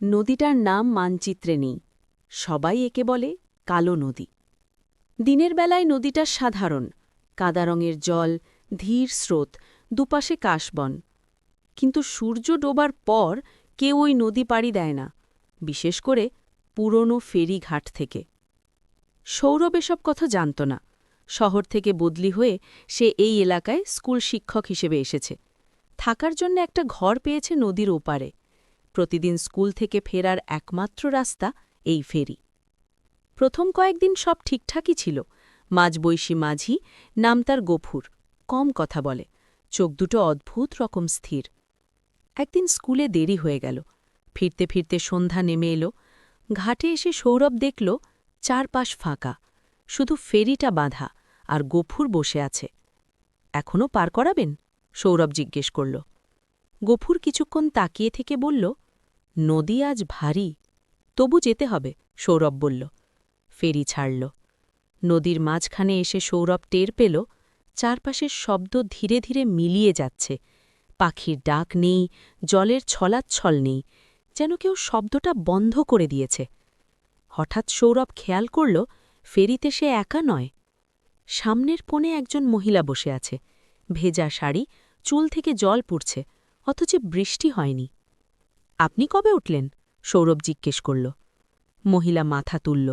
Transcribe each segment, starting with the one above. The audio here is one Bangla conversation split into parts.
নদীটার নাম মানচিত্রে নেই। সবাই একে বলে কালো নদী। দিনের বেলায় নদীটা সাধারণ, কাদা রঙের জল, ধীর স্রোত, দুপাশে কাশবন। কিন্তু সূর্য ডোবার পর কেউ ওই নদী পাড়ি দেয় না, বিশেষ করে পুরনো ফেরিঘাট থেকে। সৌরভ এসব কথা জানত না। শহর থেকে বদলি হয়ে সে এই এলাকায় স্কুল শিক্ষক হিসেবে এসেছে। থাকার জন্য একটা ঘর পেয়েছে নদীর ওপারে। প্রতিদিন স্কুল থেকে ফেরার একমাত্র রাস্তা এই ফেরি। প্রথম কয়েকদিন সব ঠিকঠাকই ছিল। মাঝবয়সী মাঝি, নাম তার গফুর, কম কথা বলে, চোখ দুটো অদ্ভুত রকম স্থির। একদিন স্কুলে দেরি হয়ে গেল। ফিরতে ফিরতে সন্ধ্যা নেমে এলো। ঘাটে এসে সৌরভ দেখল চারপাশ ফাঁকা, শুধু ফেরিটা বাঁধা, আর গফুর বসে আছে। এখনও পার করাবেন? সৌরভ জিজ্ঞেস করল। গফুর কিছুক্ষণ তাকিয়ে থেকে বলল, নদী আজ ভারী, তবু যেতে হবে, সৌরভ বলল। ফেরি ছাড়ল। নদীর মাঝখানে এসে সৌরভ টের পেল চারপাশের শব্দ ধীরে ধীরে মিলিয়ে যাচ্ছে। পাখির ডাক নেই, জলের ছলাচ্ছল নেই, যেন কেউ শব্দটা বন্ধ করে দিয়েছে। হঠাৎ সৌরভ খেয়াল করল ফেরিতে সে একা নয়। সামনের কোণে একজন মহিলা বসে আছে, ভেজা শাড়ি, চুল থেকে জল পড়ছে, অথচ বৃষ্টি হয়নি। আপনি কবে উঠলেন? সৌরভ জিজ্ঞেস করল। মহিলা মাথা তুলল,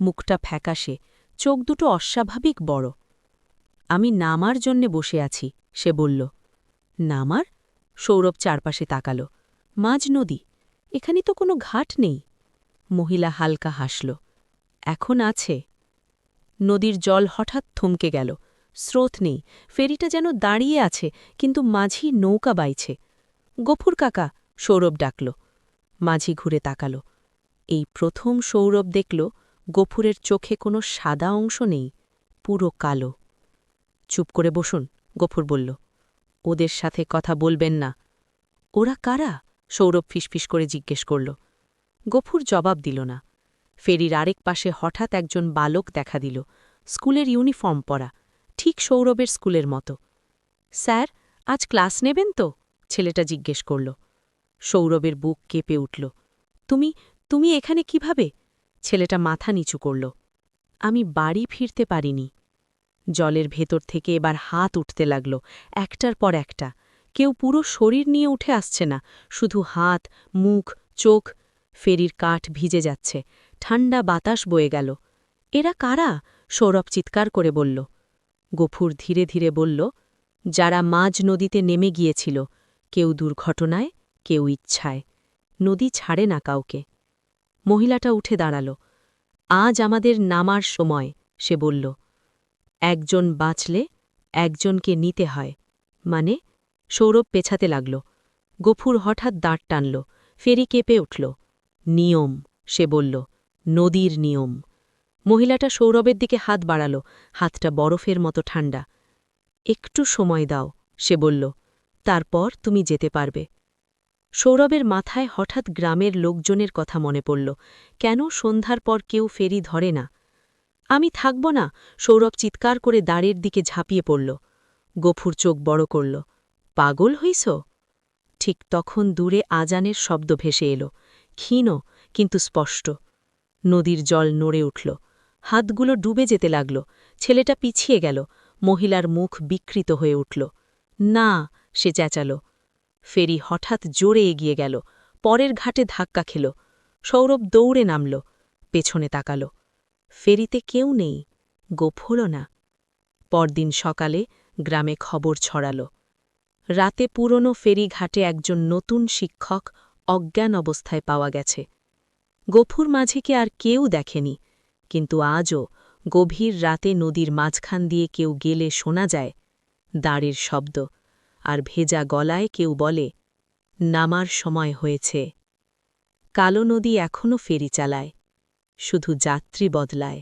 মুখটা ফ্যাকাশে, চোখ দুটো অস্বাভাবিক বড়। আমি নামার জন্যে বসে আছি, সে বলল। নামার? সৌরভ চারপাশে তাকাল। মাঝ নদী, এখানে তো কোনো ঘাট নেই। মহিলা হালকা হাসল। এখন আছে। নদীর জল হঠাৎ থমকে গেল। স্রোত নেই, ফেরিটা যেন দাঁড়িয়ে আছে, কিন্তু মাঝি নৌকা বাইছে। গফুর কাকা, সৌরভ ডাকল। মাঝি ঘুরে তাকাল। এই প্রথম সৌরভ দেখল গফুরের চোখে কোনো সাদা অংশ নেই, পুরো কালো। চুপ করে বসুন, গফুর বলল। ওদের সাথে কথা বলবেন না। ওরা কারা? সৌরভ ফিসফিস করে জিজ্ঞেস করল। গফুর জবাব দিল না। ফেরির আরেক পাশে হঠাৎ একজন বালক দেখা দিল, স্কুলের ইউনিফর্ম পরা, ঠিক সৌরভের স্কুলের মতো। স্যার, আজ ক্লাস নেবেন তো? ছেলেটা জিজ্ঞেস করল। সৌরভের বুক কেঁপে উঠল। তুমি তুমি এখানে কিভাবে? ছেলেটা মাথা নিচু করল। আমি বাড়ি ফিরতে পারিনি। জলের ভেতর থেকে এবার হাত উঠতে লাগল, একটার পর একটা। কেউ পুরো শরীর নিয়ে উঠে আসছে না, শুধু হাত, মুখ, চোখ। ফেরির কাঠ ভিজে যাচ্ছে, ঠান্ডা বাতাস বয়ে গেল। এরা কারা? সৌরভ চিৎকার করে বলল। গফুর ধীরে ধীরে বলল, যারা মাঝ নদীতে নেমে গিয়েছিল, কেউ দুর্ঘটনায়, কেউ ইচ্ছায়। নদী ছাড়ে না কাউকে। মহিলাটা উঠে দাঁড়াল। আজ আমাদের নামার সময়, সে বলল। একজন বাঁচলে একজনকে নিতে হয়। মানে? সৌরভ পেছাতে লাগল। গফুর হঠাৎ দাঁড় টানল, ফেরি কেঁপে উঠল। নিয়ম, সে বলল, নদীর নিয়ম। মহিলাটা সৌরভের দিকে হাত বাড়াল, হাতটা বরফের মতো ঠান্ডা। একটু সময় দাও, সে বলল, তারপর তুমি যেতে পারবে। সৌরভের মাথায় হঠাৎ গ্রামের লোকজনের কথা মনে পড়ল। কেন সন্ধ্যার পর কেউ ফেরি ধরে না? আমি থাকব না, সৌরভ চিৎকার করে দাঁড়ের দিকে ঝাঁপিয়ে পড়ল। গফুর চোখ বড় করল। পাগল হইছ? ঠিক তখন দূরে আজানের শব্দ ভেসে এলো, ক্ষীণ কিন্তু স্পষ্ট। নদীর জল নড়ে উঠল, হাতগুলো ডুবে যেতে লাগল। ছেলেটা পিছিয়ে গেল, মহিলার মুখ বিকৃত হয়ে উঠল। না, সে চেঁচাল। ফেরি হঠাৎ জোরে এগিয়ে গেল, পরের ঘাটে ধাক্কা খেল। সৌরভ দৌড়ে নামল, পেছনে তাকাল। ফেরিতে কেউ নেই, গফুরও না। পরদিন সকালে গ্রামে খবর ছড়াল। রাতে পুরনো ফেরিঘাটে একজন নতুন শিক্ষক অজ্ঞান অবস্থায় পাওয়া গেছে। গফুর মাঝিকে আর কেউ দেখেনি, কিন্তু আজও গভীর রাতে নদীর মাঝখান দিয়ে কেউ গেলে শোনা যায় দাঁড়ের শব্দ, আর ভেজা গলায় কেউ বলে, নামার সময় হয়েছে। কালো নদী এখনও ফেরি চালায়, শুধু যাত্রী বদলায়।